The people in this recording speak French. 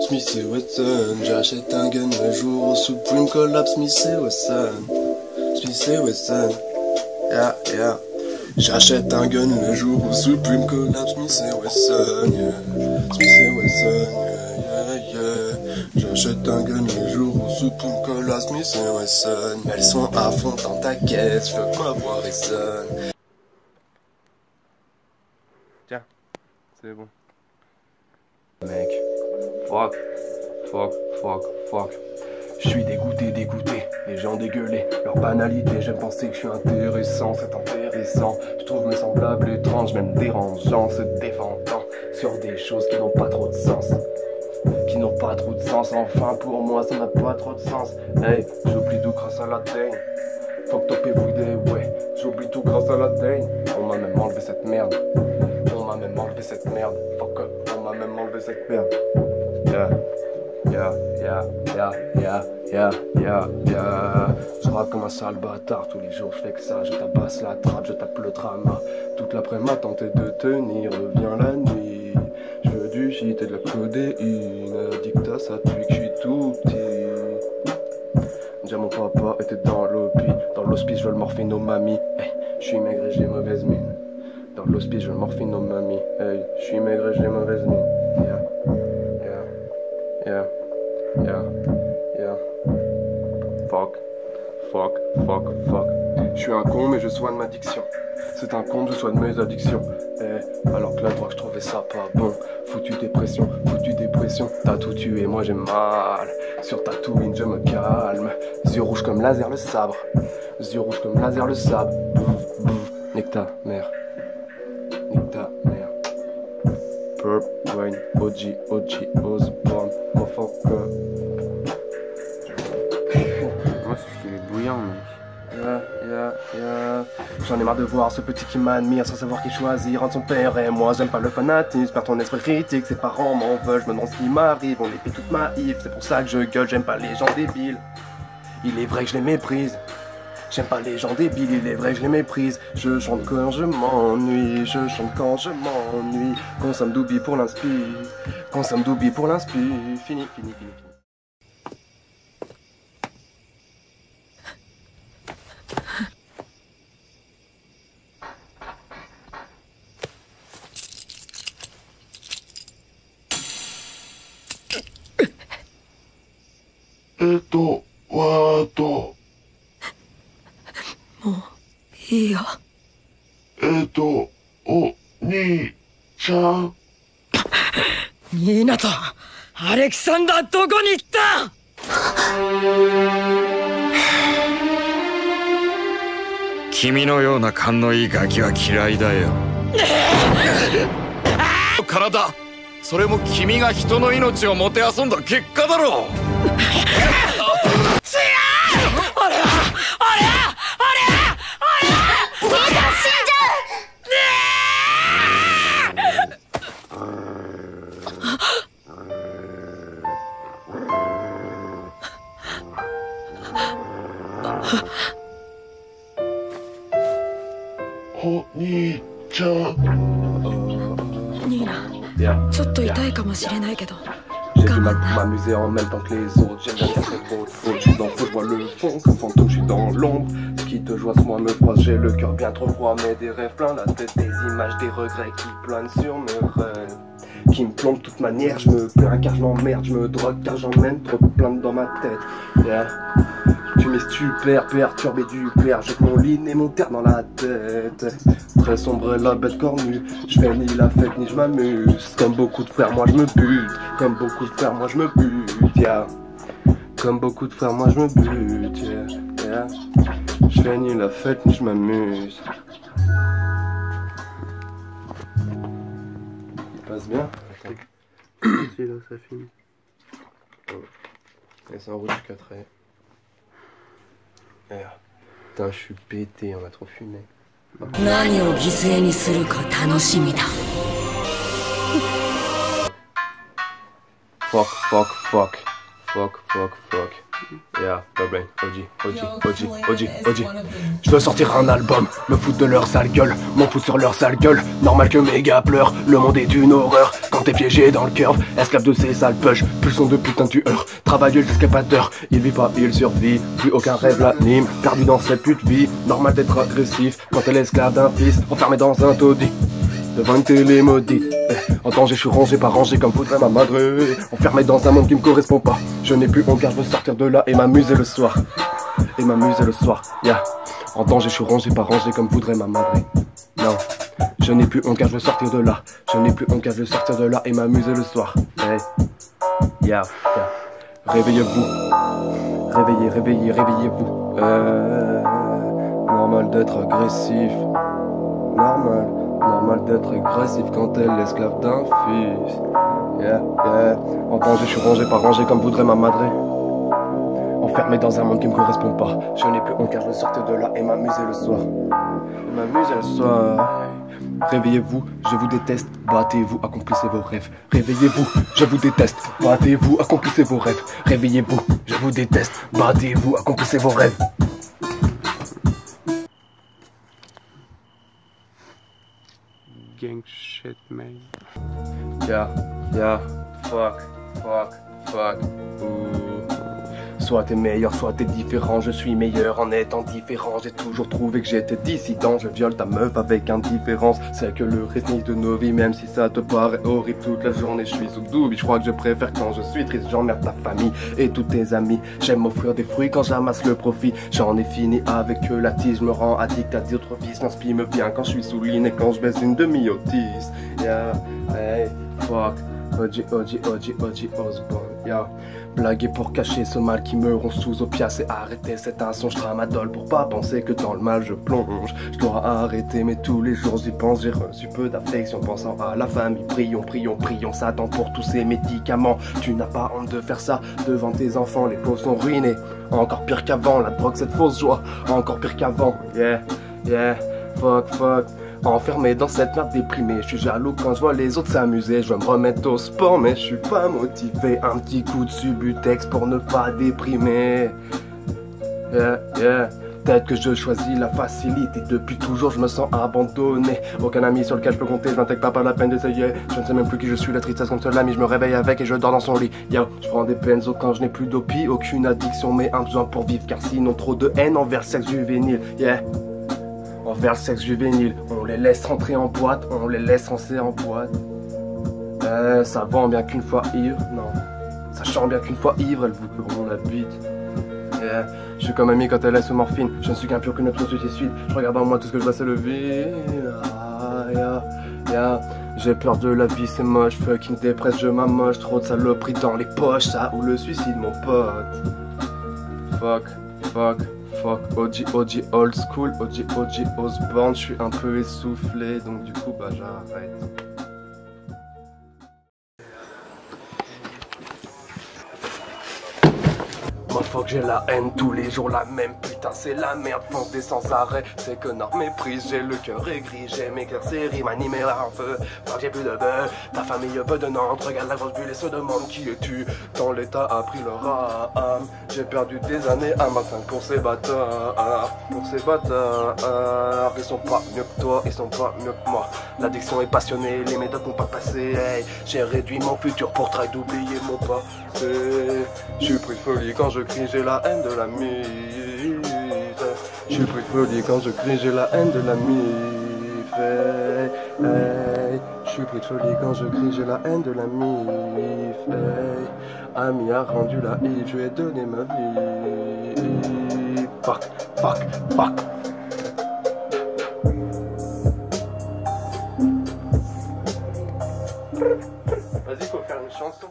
Smith et Wesson. J'achète un gun le jour au Supreme Collab. Smith et Wesson. Smith et Wesson. Yeah, yeah. J'achète un gun le jour au Supreme Collab. Smith et Wesson. Yeah. Smith et Wesson. Yeah, yeah, yeah. J'achète un gun le jour au Supreme Collab. Smith et Wesson. Elles sont à fond dans ta caisse. Je veux pas voir Wesson. Tiens, c'est bon. Mec, fuck. Je suis dégoûté, les gens dégueulés, leur banalité, j'aime penser que je suis intéressant, c'est intéressant. Je trouve mes semblables étranges, même dérangeants, se défendant sur des choses qui n'ont pas trop de sens. Enfin pour moi ça n'a pas trop de sens. Hey, j'oublie tout grâce à la daigne. Fuck top everyday, ouais, j'oublie tout grâce à la daigne. On m'a même enlevé cette merde. Fuck up, on m'a même enlevé cette merde. Je rappe comme un sale bâtard, tous les jours je fais que ça. Je tabasse la trappe, je tape le drama. Toute l'après-midi tenté de tenir, revient la nuit. Je veux du shit et de la codéine. Addict à ça depuis que je suis tout petit. Déjà mon papa était dans l'hospice, je veux le morphine aux mamies. Hey, je suis maigre et j'ai mauvaise mine. Dans l'hospice, je veux le morphine aux mamies. Hey, je suis maigre et j'ai mauvaise mine. Yeah. Fuck. Je suis un con, mais je soigne ma diction. C'est un con, je soigne mes addictions. Alors que la drogue, je trouvais ça pas bon. Foutu dépression. T'as tout tué, moi j'ai mal. Sur Tatooine, je me calme. Yeux rouges comme laser, le sabre. Nique ta mère. Purp, Wayne, OG, Osborne, motherfucker. Moi, c'est qu'il est bouillant, mec. Yeah. J'en ai marre de voir ce petit qui m'admire sans savoir qui choisir entre son père et moi. J'aime pas le fanatisme, perds ton esprit critique. Ses parents m'en veulent, je me demande ce qui m'arrive. On épie toute ma if, c'est pour ça que je gueule. J'aime pas les gens débiles. Il est vrai que je les méprise. J'aime pas les gens débiles, il est vrai que je les méprise. Je chante quand je m'ennuie, Consomme d'oubli pour l'inspi. Fini. もういいよ。お兄ちゃん。ニーナとアレキサンダーどこに行った？君のような勘のいいガキは嫌いだよ。体、それも君が人の命をもてあそんだ結果だろう。お兄ちゃん。ニーナ、ちょっと痛いかもしれないけど。J'ai du mal pour m'amuser en même temps que les autres. J'aime bien casser trop de fautes. Je suis dans le feu, je vois le fond. Comme fantôme, je suis dans l'ombre. Ce qui te joie, moi me froisse. J'ai le cœur bien trop froid, mais des rêves plein la tête. Des images, des regrets qui planent sur mes rêves. Qui me plombent de toute manière. Je me plains car je m'emmerde. Je me drogue car j'emmène trop de plaintes dans ma tête. Yeah. Tu m'es super perturbé du père. Jette mon lit et mon terre dans la tête. Très sombre et la bête cornue. Je fais ni la fête ni je m'amuse. Comme beaucoup de frères, moi je me bute. Yeah. Comme beaucoup de frères, moi je me bute. Yeah. Je fais ni la fête ni je m'amuse. Il passe bien. C'est là, ça finit. Et c'est en route jusqu'à Trey. Putain, je suis pété, on a trop fumé. 何を犠牲にするか楽しみだ。Fuck. Yeah, problème, OG. Je veux sortir un album, me foutre de leur sale gueule, m'en foutre sur leur sale gueule. Normal que mes gars pleurent, le monde est une horreur. Quand t'es piégé dans le curve, esclave de ces sales push, pulsion de putain de tueur. Travailleux l'escapateur, il vit pas, il survit. Plus aucun rêve l'anime, perdu dans cette pute vie. Normal d'être agressif, quand t'es l'esclave d'un fils, enfermé dans un taudis. Devant une télé maudite, en danger je suis rangé, pas rangé comme voudrait ma madre. Enfermé dans un monde qui me correspond pas. Je n'ai plus honte car je veux sortir de là et m'amuser le soir. Yeah. En danger je suis rangé, pas rangé comme voudrait ma madre. Non, je n'ai plus honte car je veux sortir de là. Et m'amuser le soir. Hey. Yeah. Réveillez-vous. Réveillez-vous. Normal d'être agressif. Normal d'être agressif quand t'es l'esclave d'un fils. Yeah. En danger, je suis rangé, pas rangé comme voudrait ma madre. Enfermé dans un monde qui me correspond pas. Je n'ai plus honte car je veux sortir de là et m'amuser le soir. Réveillez-vous, je vous déteste. Battez-vous, accomplissez vos rêves. Réveillez-vous, je vous déteste. Battez-vous, accomplissez vos rêves. Réveillez-vous, je vous déteste. Battez-vous, accomplissez vos rêves. Gang shit, man. Yeah, fuck. Ooh. Soit t'es meilleur, soit t'es différent. Je suis meilleur en étant différent. J'ai toujours trouvé que j'étais dissident. Je viole ta meuf avec indifférence. C'est que le récit de nos vies, même si ça te paraît horrible. Toute la journée je suis sous double. Je crois que je préfère quand je suis triste. J'emmerde ta famille et tous tes amis. J'aime m'offrir des fruits quand j'amasse le profit. J'en ai fini avec la tige. Je me rends addict à d'autres vices. L'inspi me vient quand je suis sous l'île et quand je baisse une demi-autiste. Yeah, hey, fuck. OG Osborne, yeah. Blaguer pour cacher ce mal qui me ronge sous opiaces et arrêter cet insonge tramadol pour pas penser que dans le mal je plonge. Je dois arrêter mais tous les jours j'y pense. J'ai reçu peu d'affection pensant à la famille. Prions Satan pour tous ces médicaments. Tu n'as pas honte de faire ça devant tes enfants. Les pauvres sont ruinés, encore pire qu'avant. La drogue cette fausse joie, encore pire qu'avant. Yeah, fuck. Enfermé dans cette merde déprimée, je suis jaloux quand je vois les autres s'amuser. Je veux me remettre au sport mais je suis pas motivé. Un petit coup de Subutex pour ne pas déprimer. Yeah. Peut-être que je choisis la facilité. Depuis toujours je me sens abandonné. Aucun ami sur lequel je peux compter. Je m'intègre pas la peine d'essayer. Je ne sais même plus qui je suis. La tristesse comme seul ami. Je me réveille avec et je dors dans son lit. Yo, je prends des benzo quand je n'ai plus d'opi. Aucune addiction mais un besoin pour vivre. Car sinon trop de haine envers le sexe juvénile. Yeah. Envers le sexe juvénile, on les laisse rentrer en boîte, on les laisse rentrer en boîte. Ça vend bien qu'une fois ivre, non. Sachant bien qu'une fois ivre, elles vous courront la bite. Yeah. Je suis comme Amy quand elle est sous morphine. Je ne suis qu'un pur qu'une option suicide. Je regarde en moi tout ce que je vois c'est le vide. Yeah. J'ai peur de la vie, c'est moche. Fucking dépresse, je m'amoche. Trop de saloperies dans les poches, ça ou le suicide, mon pote. Fuck. OG old school, OG Osborne, je suis un peu essoufflé donc du coup bah j'arrête. Moi faut que j'ai la haine tous les jours la même putain c'est la merde fondée sans arrêt. C'est que non méprise, j'ai le cœur aigri, j'ai mes cœurs séries, m'animer en feu. Faut que j'ai plus de bœuf, ta famille peu de Nantes. Regarde la grosse bulle et se demande qui es-tu. Tant l'état a pris leur âme. J'ai perdu des années à matin pour ces bâtards. Ils sont pas mieux que toi, ils sont pas mieux que moi. L'addiction est passionnée, les méthodes n'ont pas passé. Hey, j'ai réduit mon futur pour try d'oublier mon passé. Je suis pris de folie quand je crie, j'ai la haine de la mif. Je suis pris de folie quand je crie, j'ai la haine de la mif. Hey, je suis pris de folie quand je crie, j'ai la haine de la mif. Hey, Ami a rendu la Yves, je lui ai donné ma vie. Fuck. Vas-y, faut faire une chanson.